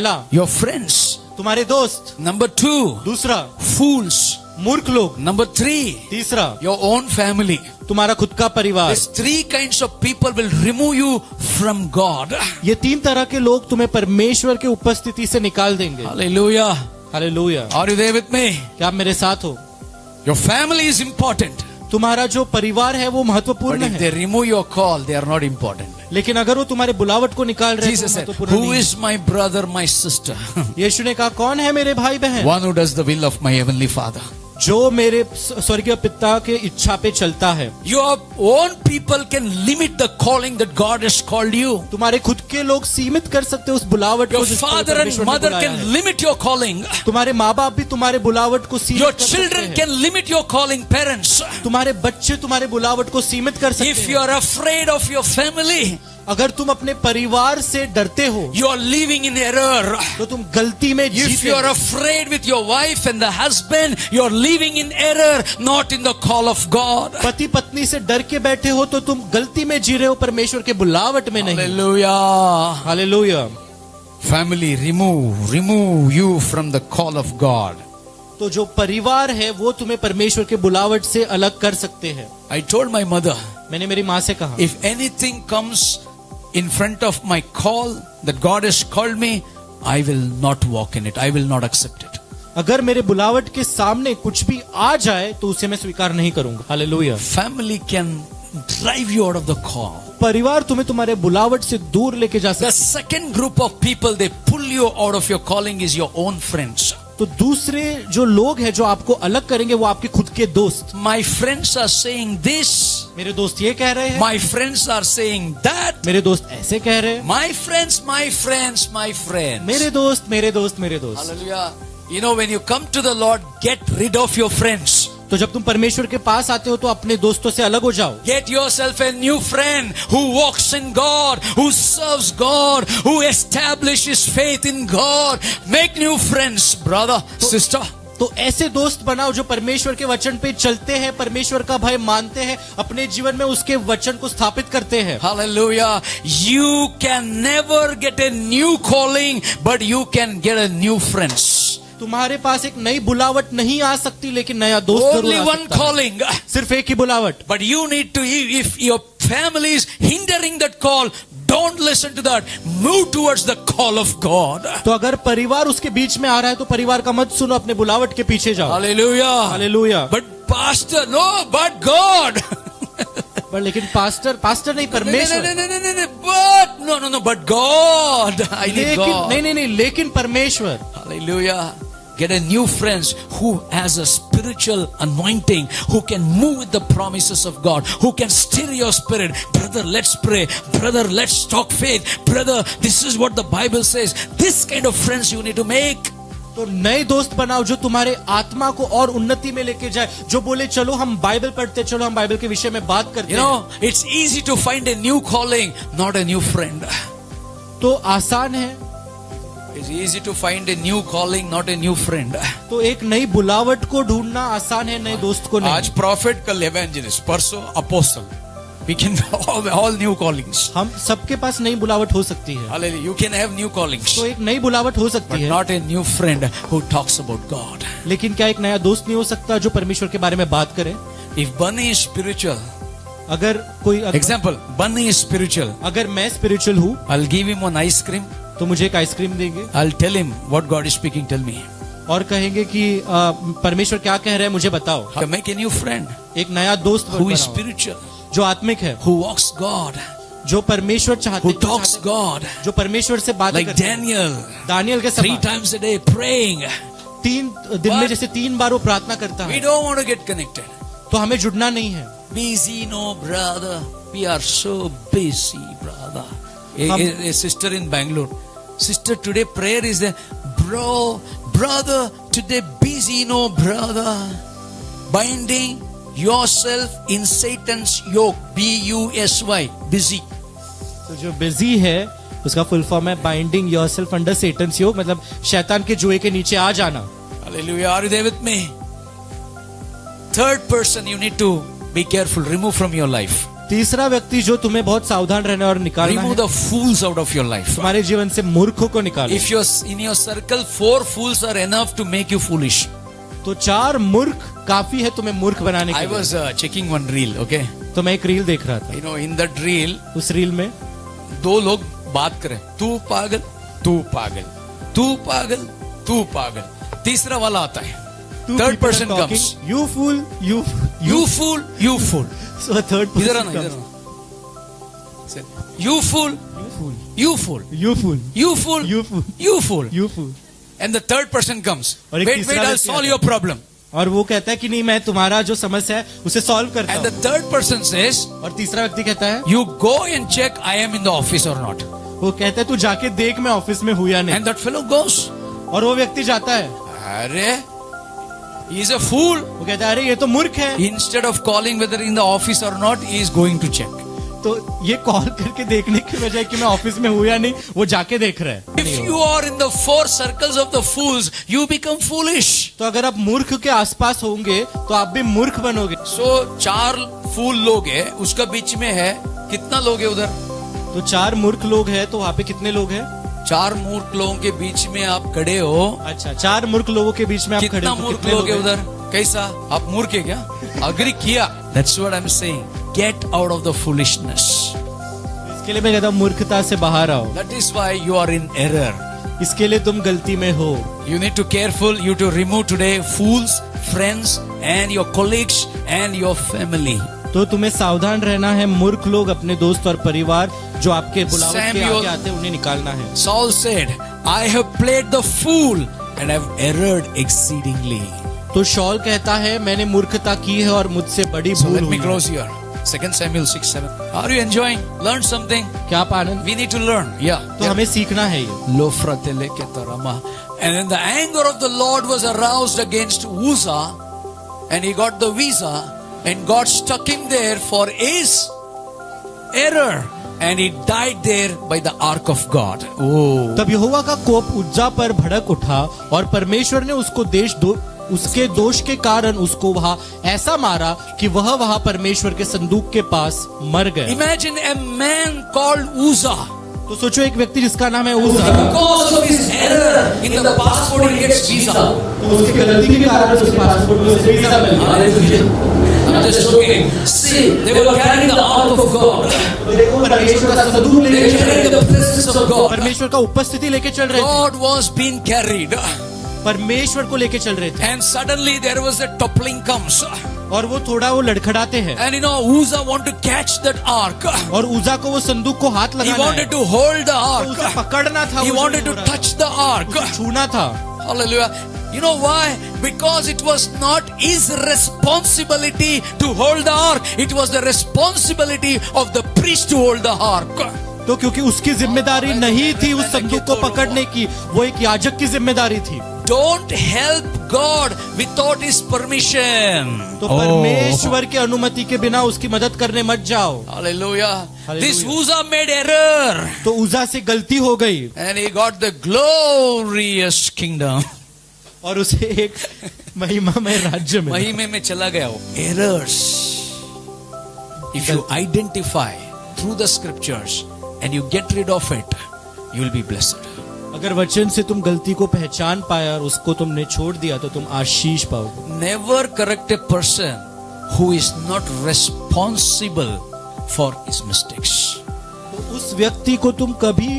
पहला, your friends. तुम्हारे दोस्त. Number 2, दूसरा, fools. मूर्ख लोग. Number 3, तीसरा, your own family. तुम्हारा खुद का परिवार. These 3 kinds of people will remove you from God. ये 3 तरह के लोग तुम्हें परमेश्वर के उपस्थिति से निकाल देंगे. Hallelujah. Hallelujah. Are you there with me? क्या आप मेरे साथ हो? Your family is important. तुम्हारा जो परिवार है वो महत्वपूर्ण But if है. they remove your call, they are not important. लेकिन अगर वो तुम्हारे बुलावट को निकाल रहे हैं तो Jesus said, महत्वपूर्ण who नहीं है. is my brother, my sister? यीशु ने कहा कौन है मेरे भाई बहन? One who does the will of my heavenly Father. जो मेरे स्वर्गीय पिता के इच्छा पे चलता है. Your own people can limit the calling that God has called you. तुम्हारे खुद के लोग सीमित कर सकते हैं उस बुलावट Your को जिसको father and परमेश्वर ने mother बुलाया can है. limit your calling. तुम्हारे माँ बाप भी तुम्हारे बुलावट को सीमित Your कर सकते children हैं. can limit your calling, parents. तुम्हारे बच्चे तुम्हारे बुलावट को सीमित कर सकते If you हैं. are afraid of your family, अगर तुम अपने परिवार से डरते हो you are living in error. तो तुम गलती में If जीते you are हो. afraid with your wife and the husband, you are living in error, not in the call of God. पति पत्नी से डर के बैठे हो तो तुम गलती में जी रहे हो, परमेश्वर के बुलावट में नहीं. Hallelujah. Hallelujah. Family, remove you from the call of God. तो जो परिवार है वो तुम्हें परमेश्वर के बुलावट से अलग कर सकते हैं. I told my mother, मैंने मेरी माँ से कहा, if anything comes in front of my call that God has called me, I will not walk in it. I will not accept it. अगर मेरे बुलावट के सामने कुछ भी आ जाए तो उसे मैं स्वीकार नहीं करूंगा. Hallelujah. Family can drive you out of the call. परिवार तुम्हें तुम्हारे बुलावट से दूर लेके जा The सकता है. second group of people they pull you out of your calling is your own friends. तो दूसरे जो लोग हैं जो आपको अलग करेंगे वो आपके खुद के दोस्त. My friends are saying this. मेरे दोस्त ये कह रहे हैं, My friends are saying that. मेरे दोस्त ऐसे कह रहे हैं. My friends, my friends, my friends. मेरे दोस्त मेरे दोस्त मेरे दोस्त. Hallelujah. You know, when you come to the Lord, get rid of your friends. तो जब तुम परमेश्वर के पास आते हो तो अपने दोस्तों से अलग हो जाओ. Get yourself a new friend who walks in God, who serves God, who establishes faith in God. Make new friends, brother, sister. तो ऐसे दोस्त बनाओ जो परमेश्वर के वचन पे चलते हैं, परमेश्वर का भय मानते हैं, अपने जीवन में उसके वचन को स्थापित करते हैं. Hallelujah. You can never get a new calling, but you can get a new friends. तुम्हारे पास एक नई बुलावट नहीं आ सकती लेकिन नया दोस्त जरूर Only आ one सकता है. calling. सिर्फ एक ही बुलावट. But you need to, if your family is hindering that call, don't listen to that. Move towards the call of God. तो अगर परिवार उसके बीच में आ रहा है तो परिवार का मत सुनो, अपने बुलावट के पीछे जाओ. Hallelujah. Hallelujah. But pastor, no, but God. पर लेकिन पास्टर नहीं, परमेश्वर. No, but God. I need लेकिन God. नहीं, लेकिन परमेश्वर. Hallelujah. Get a new friends who has a spiritual anointing, who can move with the promises of God, who can stir your spirit. Brother, let's pray. Brother, let's talk faith. Brother, this is what the Bible says. This kind of friends you need to make. तो नए दोस्त बनाओ जो तुम्हारे आत्मा को और उन्नति में लेके जाए, जो बोले चलो हम बाइबल पढ़ते, चलो हम बाइबल के विषय में बात करते You know, it's easy to find a new calling, not a new friend. तो आसान है. It's easy to find a new calling, not a new friend. तो एक नई बुलावट को ढूंढना आसान है, नए दोस्त को नहीं. आज prophet, कल evangelist, परसों apostle. We can all new callings. हम सबके पास नई बुलावट हो सकती है. Hallelujah. You can have new callings, तो एक नई बुलावट हो सकती but है, not a new friend who talks about God. लेकिन क्या एक नया दोस्त नहीं हो सकता जो परमेश्वर के बारे में बात करे? If Bunny is spiritual, अगर कोई example, Bunny is spiritual, अगर मैं स्पिरिचुअल हूँ I'll give him one ice cream. तो मुझे एक आइसक्रीम देंगे I'll tell him what God is speaking. Tell me. और कहेंगे कि परमेश्वर क्या कह रहे हैं मुझे बताओ. How to make a new friend एक नया दोस्त who is बनाओ, spiritual, जो आत्मिक है, who walks God, जो परमेश्वर चाहते, who talks God, जो परमेश्वर से बात like करते हैं. Daniel, दानियल के 3 समान times a day praying. 3 दिन में जैसे 3 बार वो प्रार्थना करता We है. don't want to get connected. तो हमें जुड़ना नहीं है. Busy, no, brother. We are so busy, brother. A sister in Bangalore. Sister, today prayer is there. Brother, today busy, no, brother. Binding yourself in Satan's yoke. B-U-S-Y. Busy. तो जो busy है उसका full form है binding yourself under सैटन्स योक, मतलब शैतान के जुए के नीचे आ जाना. Hallelujah. Are you there with me? Third person you need to be careful. Remove from your life. तीसरा व्यक्ति जो तुम्हें बहुत सावधान रहना और निकालना remove है, the fools out of your life. तुम्हारे जीवन से मूर्खों को निकालो. If you're in your circle, 4 fools are enough to make you foolish. तो 4 मूर्ख काफी है तुम्हें मूर्ख बनाने I के लिए. was checking one reel, okay? तो मैं एक रील देख रहा था. You know, in that reel, उस रील में 2 लोग बात करें. तू पागल, तू पागल, तू पागल, तू पागल. तीसरा वाला आता है. two Third people are person talking, comes. You fool, you You fool, you fool. So a third person इधर आना, इधर comes. आना. Say, You fool, You fool, you fool, you fool, you fool, you fool, you fool. you fool. And the third person comes. और एक Wait, तीसरा I'll व्यक्ति solve आता your problem. और वो कहता है कि नहीं मैं तुम्हारा जो समस्या है उसे सॉल्व करता And the हूँ. third person says, और तीसरा व्यक्ति कहता है, You go and check I am in the office or not. वो कहता है तू जाके देख मैं ऑफिस में हूँ या नहीं. And that fellow goes. और वो व्यक्ति जाता है. अरे, he is a fool. वो कहता है अरे ये तो मूर्ख है. Instead of calling whether in the office or not, he is going to check. तो ये कॉल करके देखने की बजाय कि मैं ऑफिस में हूँ या नहीं, वो जाके देख रहा है. If you are in the 4 circles of the fools, you become foolish. तो अगर आप मूर्ख के आसपास होंगे तो आप भी मूर्ख बनोगे. So 4 fool लोग है, उसका बीच में है कितना लोग है उधर? तो 4 मूर्ख लोग हैं तो वहाँ पे कितने लोग हैं? 4 मूर्ख लोगों के बीच में आप खड़े हो. अच्छा 4 मूर्ख लोगों के बीच में आप खड़े कितना हो तो मूर्ख कितने लोग है हैं? उधर? कैसा? आप मूर्ख है क्या? अग्री किया. That's what I'm saying. Get out of the foolishness. इसके लिए मैं कहता हूँ मूर्खता से बाहर आओ. That is why you are in error. इसके लिए तुम गलती में हो. You need to careful. You to remove today fools, friends, and your colleagues and your family. तो तुम्हें सावधान रहना है. मूर्ख लोग, अपने दोस्त और परिवार जो आपके बुलावट के Samuel- आगे आते हैं उन्हें निकालना है. Saul said, "I have played the fool and have erred exceedingly." तो शॉल कहता है मैंने मूर्खता की है और मुझसे बड़ी So भूल let me हुई है. close here. 2 Samuel 6:7. Are you enjoying? Learn something. क्या आप आनंद? We need to learn. Yeah. तो हमें सीखना है ये. Lo fratele ketarama. And then the anger of the Lord was aroused against Uzzah, and he got the visa, and God stuck him there for his error, and he died there by the ark of God. Oh. तब यहोवा का कोप उज्जा पर भड़क उठा और परमेश्वर ने उसको उसके दोष के कारण उसको वहां ऐसा मारा कि वह वहां परमेश्वर के संदूक के पास मर गया. Imagine a man called Uzzah. तो सोचो एक व्यक्ति जिसका नाम है उज्जा, Because of his error in the passport, he gets visa. तो उसकी गलती के कारण उसके पासपोर्ट में उसे वीजा मिल गया. Hallelujah. I'm just joking. See, they were carrying the ark of God. तो देखो परमेश्वर का संदूक They लेके were carrying the presence of God. परमेश्वर का उपस्थिति लेके चल रहे थे. God was being carried. परमेश्वर को लेके चल रहे थे. And suddenly there was a toppling comes. और वो थोड़ा वो लड़खड़ाते हैं. And you know, Uzzah wanted to catch that ark. और उज्जा को वो संदूक को हाथ He लगाना है. wanted to hold the तो उसे ark. पकड़ना था. He वो जो wanted to हो रहा था. touch the ark. उसे छूना था. Hallelujah. You know why? Because it was not his responsibility to hold the ark. It was the responsibility of the priest to hold the ark. तो क्योंकि उसकी जिम्मेदारी नहीं थी उस संदूक को पकड़ने की, वो एक याजक की जिम्मेदारी थी. Don't help God without his permission. तो परमेश्वर की अनुमति के बिना उसकी मदद करने मत जाओ. Hallelujah. Hallelujah. This Uzzah made error. तो उज्जा से गलती हो गई And he got the glorious kingdom. और उसे एक महिमामय राज्य में. महिमे में चला गया वो. Errors. If you identify through the scriptures and you get rid of it, you will be blessed. अगर वचन से तुम गलती को पहचान पाया और उसको तुमने छोड़ दिया तो तुम आशीष पाओगे. Never correct a person who is not responsible for his mistakes. तो उस व्यक्ति को तुम कभी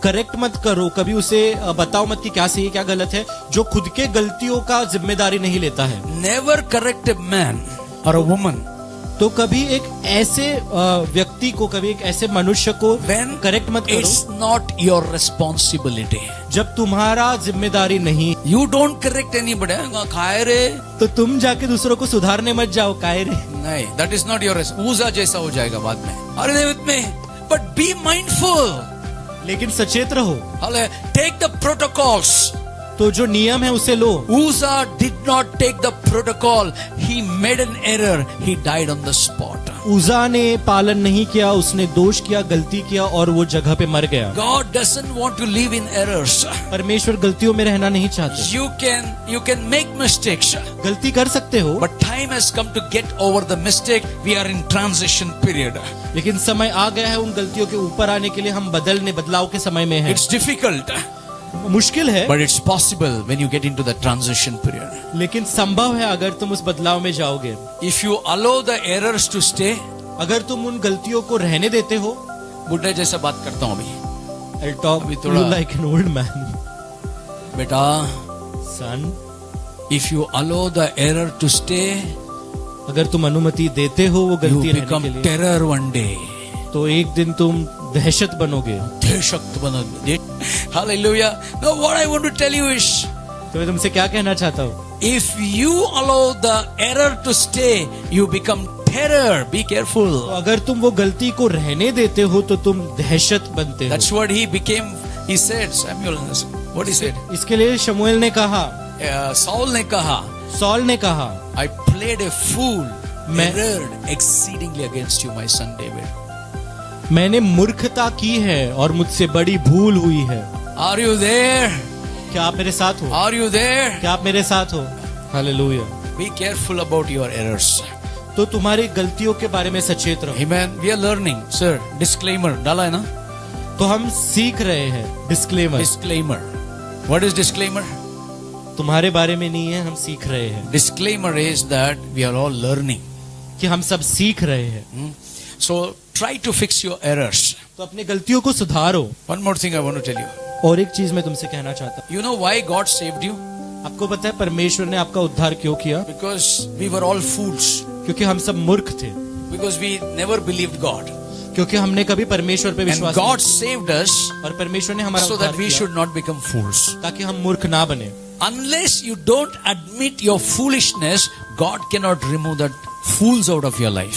करेक्ट मत करो, कभी उसे बताओ मत कि क्या सही है क्या गलत है, जो खुद के गलतियों का जिम्मेदारी नहीं लेता है. Never correct a man or a woman तो कभी एक ऐसे व्यक्ति को, कभी एक ऐसे मनुष्य को when करेक्ट मत करो it's not your responsibility. जब तुम्हारा जिम्मेदारी नहीं. You don't correct anybody. खाए रे. तो तुम जाके दूसरों को सुधारने मत जाओ. काय रे. नहीं, that is not your Uzzah जैसा हो जाएगा बाद में. Are you with me? But be mindful. लेकिन सचेत रहो. Take the protocols. तो जो नियम है उसे लो. Uzzah did not take the protocol. He made an error. He died on the spot. उजा ने पालन नहीं किया, उसने दोष किया, गलती किया और वो जगह पे मर गया। God doesn't want to live in errors. परमेश्वर गलतियों में रहना नहीं चाहते। You can make mistakes, गलती कर सकते हो, but time has come to get over the mistake. We are in transition period. लेकिन समय आ गया है उन गलतियों के ऊपर आने के लिए। हम बदलाव के समय में हैं। It's difficult, मुश्किल है, but it's possible when you get into the transition period. लेकिन संभव है अगर तुम उस बदलाव में जाओगे। If you allow the errors to stay, अगर तुम उन गलतियों को रहने देते हो। बुढ़े जैसा बात करता हूं अभी। I'll talk अभी to थोड़ा- you like an old man. बेटा, Son, if you allow the error to stay, अगर तुम अनुमति देते हो वो you गलती रहने become के लिए, terror one day. तो एक दिन तुम दहशत बनोगे। देशक्त बनोगे। Hallelujah. Now what I want to tell you is, तो मैं तुमसे क्या कहना चाहता हूँ, if you allow the error to stay, you become terror. Be careful. तो अगर तुम वो गलती को रहने देते हो तो तुम दहशत बनते हो। That's what he became. He said, Samuel, what he said? इसके लिए शमूएल ने कहा, Saul ने कहा, सॉल ने कहा, I played a fool, मैं- erred exceedingly against you, my son David. मैंने मूर्खता की है और मुझसे बड़ी भूल हुई है। Are you there? क्या आप मेरे साथ हो? Are you there? क्या आप मेरे साथ हो? Hallelujah. Be careful about your errors. तो तुम्हारी गलतियों के बारे में सचेत रहो। Amen. We are learning, sir. Disclaimer डाला है ना? तो हम सीख रहे हैं। Disclaimer, Disclaimer. What is disclaimer? तुम्हारे बारे में नहीं है, हम सीख रहे हैं Disclaimer is that we are all learning. कि हम सब सीख रहे हैं। So try to fix your errors. तो अपनी गलतियों को सुधारो। One more thing I want to tell you. और एक चीज मैं तुमसे कहना चाहता You know why God saved you? हूँ, आपको पता है परमेश्वर ने आपका उद्धार क्यों किया? Because we were all fools. क्योंकि हम सब मूर्ख थे, Because we never believed God. क्योंकि हमने कभी परमेश्वर पे And विश्वास God नहीं saved us किया। और परमेश्वर ने हमारा so उद्धार that we किया should not become fools. ताकि हम मूर्ख ना बने। Unless you don't admit your foolishness, God cannot remove that fools out of your life.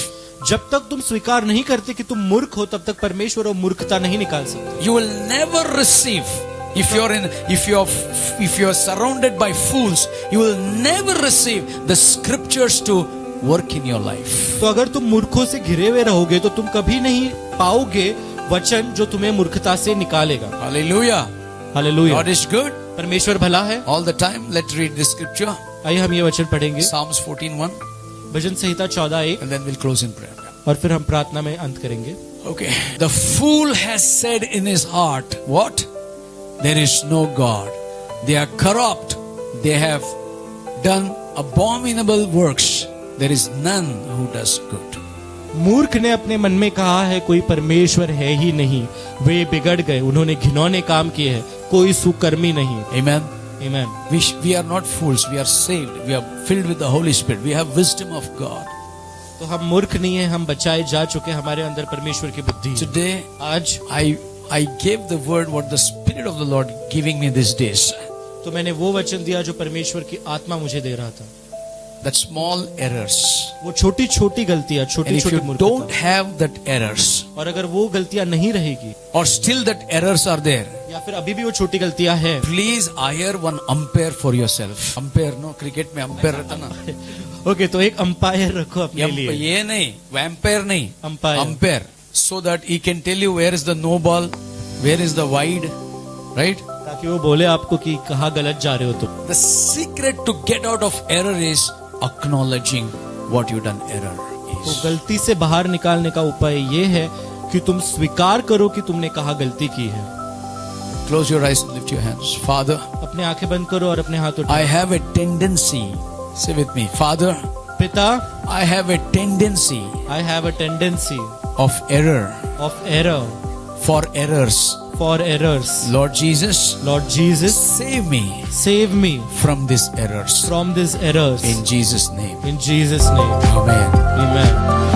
जब तक तुम स्वीकार नहीं करते कि तुम मूर्ख हो, तब तक परमेश्वर वो मूर्खता नहीं निकाल सकते। You will never receive. If you're surrounded by fools, you will never receive the scriptures to work in your life. तो अगर तुम मूर्खों से घिरे हुए रहोगे तो तुम कभी नहीं पाओगे वचन जो तुम्हें मूर्खता से निकालेगा। Hallelujah. Hallelujah. God is good परमेश्वर भला है। all the time. Let's read this scripture. आइए हम ये वचन पढ़ेंगे, Psalms 14:1, bhajan Samhita 14:1, and then we'll close in prayer. और फिर हम प्रार्थना में अंत करेंगे। Okay. The fool has said in his heart, what? There is no God. They are corrupt. They have done abominable works. There is none who does good. मूर्ख ने अपने मन में कहा है, कोई परमेश्वर है ही नहीं, वे बिगड़ गए, उन्होंने घिनौने काम किए हैं, कोई सुकर्मी नहीं। Amen. आमीन। We are not fools. We are saved. We are filled with the Holy Spirit. We have wisdom of God. तो हम मूर्ख नहीं है, हम बचाए जा चुके, हमारे अंदर परमेश्वर की बुद्धि है। Today, आज I gave the word what the Spirit of the Lord giving me these days. तो मैंने वो वचन दिया जो परमेश्वर की आत्मा मुझे दे रहा था। That small errors. वो छोटी छोटी गलतियां, And छोटी if छोटी you मूर्खता। don't have that errors, और अगर वो गलतियां नहीं रहेगी, or still that errors are there, या फिर अभी भी वो छोटी गलतियां हैं, please hire one umpire for yourself. Umpire, no, cricket में umpire रहता ना. ओके, तो एक अंपायर रखो अपने लिए। ये नहीं, vampire नहीं, Umpire. umpire, so that he can tell you where is the no ball, where is the wide, right? ताकि वो बोले आपको कि कहाँ गलत जा रहे हो तुम। The secret to get out of error is acknowledging what you done error तो is. गलती से बाहर निकालने का उपाय ये है कि तुम स्वीकार करो कि तुमने कहाँ गलती की है। Close your eyes and lift your hands. Father, अपने आंखें बंद करो और अपने हाथ उठाओ। I have a tendency, say with me, Father, पिता, I have a tendency I have a tendency of error, of error for errors. for errors. Lord Jesus, Lord Jesus, save me save me from these errors. from these errors. In Jesus' name. In Jesus' name. Amen. Amen.